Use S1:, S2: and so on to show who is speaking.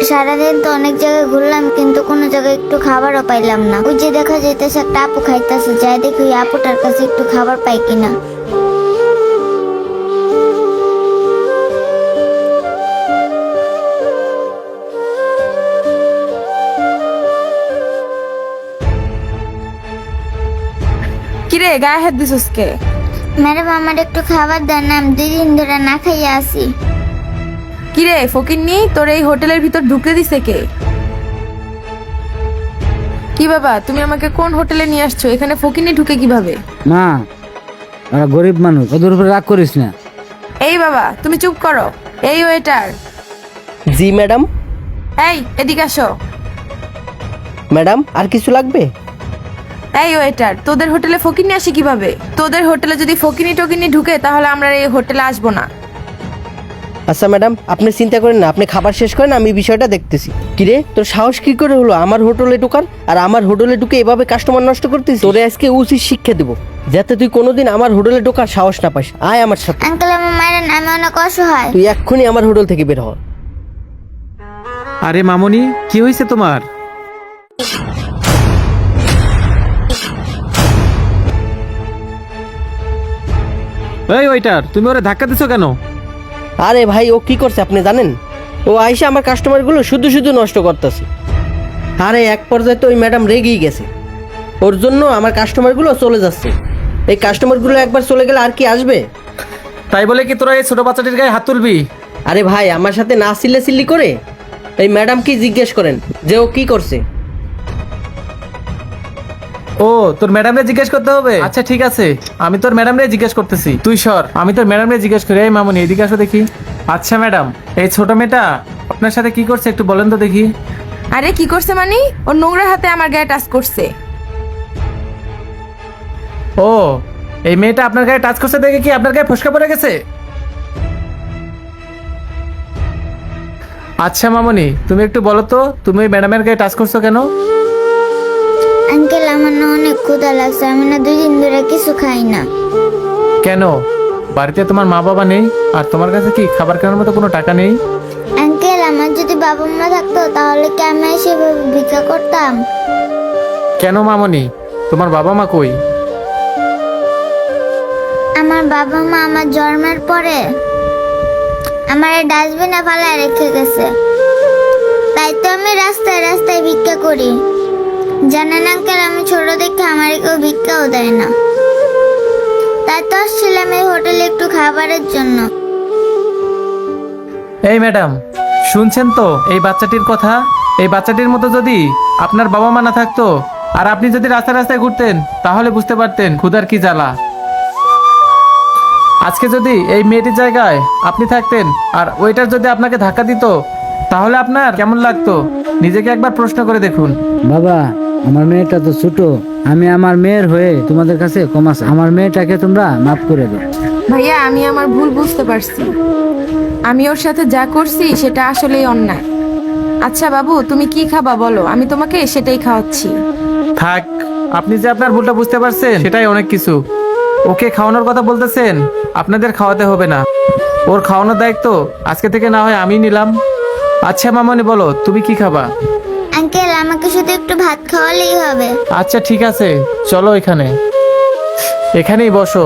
S1: সারাদিন তো অনেক জায়গায় ঘুরলাম, কিন্তু কোনো জায়গায় একটু খাবারও পাইলাম না। ওই যে দেখা যাইতেছে একটা আপু খাইতেছে, যাই দেখি ওই আপুটার কাছে একটু খাবার পাই কিনা।
S2: কিরে গায়ে হাত দিছিস কে?
S1: ম্যাডাম, আমার একটু খাবার দেন না, আমি 2 দিন ধরে না খাইয়া আছি।
S2: কিরে ফকিন্নি, তোর এই হোটেলের ভিতর ঢুকতে দিছে কে? কি বাবা, তুমি আমাকে কোন হোটেলে নিয়ে আসছো? এখানে ফকিন্নি ঢুকে কিভাবে?
S3: মা, ওরা গরিব মানুষ, ওদের উপরে রাগ করিস না।
S2: এই বাবা তুমি চুপ করো। এই ওয়েটার,
S4: জি ম্যাডাম।
S2: এই এদিকে আসো।
S4: ম্যাডাম আর কিছু লাগবে?
S2: এই ওয়েটার, তোদের হোটেলে ফকিন্নি আসে কিভাবে? তোদের হোটেলে যদি ফকিনি টকিনি ঢুকে তাহলে আমরা এই হোটেলে আসবো না।
S4: আচ্ছা ম্যাডাম, আপনি চিন্তা করেন না, আপনি খাবার শেষ করেন, আমি বিষয়টা দেখতেছি। কিরে তোর সাহস কি করে হলো আমার হোটেলে ঢোকার? আর আমার হোটেলে ঢুকে এভাবে কাস্টমার নষ্ট করতেছিস? তোরে আজকে উচিত শিক্ষা দেবো, যাতে তুই কোনোদিন আমার হোটেলে ঢোকার সাহস না পাস। আয় আমার সাথে।
S1: আঙ্কেল, আমার মায়ের আমি অনেক অসহায়।
S4: তুই এক্ষুনি আমার হোটেল থেকে বের হ।
S5: আরে মামনি, কি হয়েছে তোমার? এই ওয়েটার, তুমি ওরে ধাক্কা দিছো কেন?
S4: আরে ভাই, ও কি করছে আপনি জানেন? ও আইসা আমার কাস্টমারগুলো শুধু শুধু নষ্ট করতেছে। আরে এক পর্যায়ে তো ওই ম্যাডাম রেগেই গেছে, ওর জন্য আমার কাস্টমারগুলো চলে যাচ্ছে। এই কাস্টমারগুলো একবার চলে গেলে আর কি আসবে?
S5: তাই বলে কি তোরা এই ছোট বাচ্চাটির গায়ে হাত তুলবি?
S4: আরে ভাই, আমার সাথে না চিল্লি করে এই ম্যাডাম কি জিজ্ঞেস করেন যে ও কি করছে।
S5: ও, তোর ম্যাডামরে জিজ্ঞেস করতে হবে? আচ্ছা ঠিক আছে, আমি তোর ম্যাডামরে জিজ্ঞেস করতেছি। তুই সর, আমি তোর ম্যাডামরে জিজ্ঞেস করি। এই মামনি, এদিকে আসো দেখি। আচ্ছা ম্যাডাম, এই ছোট মেয়েটা আপনার সাথে কি করছে একটু বলেন তো দেখি।
S2: আরে কি করছে মানে? ওর নোংরা হাতে আমার গায়ে টাচ করছে।
S5: ও, এই মেয়েটা আপনার গায়ে টাচ করছে দেখে কি আপনার গায়ে ফসকা পড়ে গেছে? আচ্ছা মামনি, তুমি একটু বলো তো, তুমি ওই ম্যাডামের গায়ে টাচ করছো কেন?
S1: আঙ্কেল, আমার না অনেক ক্ষুধা লাগছে, আমি না 2 দিন ধরে কিছু খাই না।
S5: কেন? বাড়িতে তোমার মা বাবা নেই? আর তোমার কাছে কি খাবার কেনার মতো কোনো টাকা নেই?
S1: আঙ্কেল, আমার যদি বাবা মা থাকতো তাহলে কি আমি সেভাবে ভিক্ষা করতাম?
S5: কেন মামনি, তোমার বাবা মা কই?
S1: আমার বাবা মা আমার জন্মের পরে আমার ডাস্টবিনে ফেলায় রেখে গেছে, তাই তো আমি রাস্তায় রাস্তায় ভিক্ষা করি। জানেন আঙ্কেল, আমি ছোট দেখে আমার কেউ ভিক্ষাও দেয় না, তাই তো আসছিলাম এই হোটেলে একটু খাবারের জন্য।
S5: এই ম্যাডাম, শুনছেন তো এই বাচ্চাটির কথা? এই বাচ্চাটির মতো যদি আপনার বাবা মা না থাকতো আর আপনি যদি রাস্তায় রাস্তায় ঘুরতেন তাহলে বুঝতে পারতেন ক্ষুধার কি জ্বালা। আজকে যদি এই মেয়েটির জায়গায় আপনি থাকতেন আর ওইটার যদি আপনাকে ধাক্কা দিত তাহলে আপনার কেমন লাগতো? নিজেকে একবার প্রশ্ন করে দেখুন।
S3: বাবা, আমার মেয়েটা তো ছোট, আমি আমার মেয়ের হয়ে তোমাদের কাছে ক্ষমা চাই। আমার মেয়েটাকে তোমরা মাফ করে দাও।
S2: ভাইয়া, আমি আমার ভুল বুঝতে পারছি। আমি ওর সাথে যা করছি সেটা আসলেই অন্যায়। আচ্ছা বাবু, তুমি কি খাবা বলো, আমি তোমাকে সেটাই খাওয়াচ্ছি।
S5: থাক, আপনি যে আপনার ভুলটা বুঝতে পারছেন সেটাই অনেক কিছু। ওকে খাওয়ানোর কথা বলতেছেন, আপনাদের খাওয়াতে হবে না। ওর খাওয়ানোর দায়িত্ব আজকে থেকে না হয় আমি নিলাম। আচ্ছা মামনি, বলো তুমি কি খাবা?
S1: আঙ্কেল, আমাকে শুধু একটু ভাত খাওয়ালেই হবে।
S5: আচ্ছা ঠিক আছে, চলো এখানেই বসো।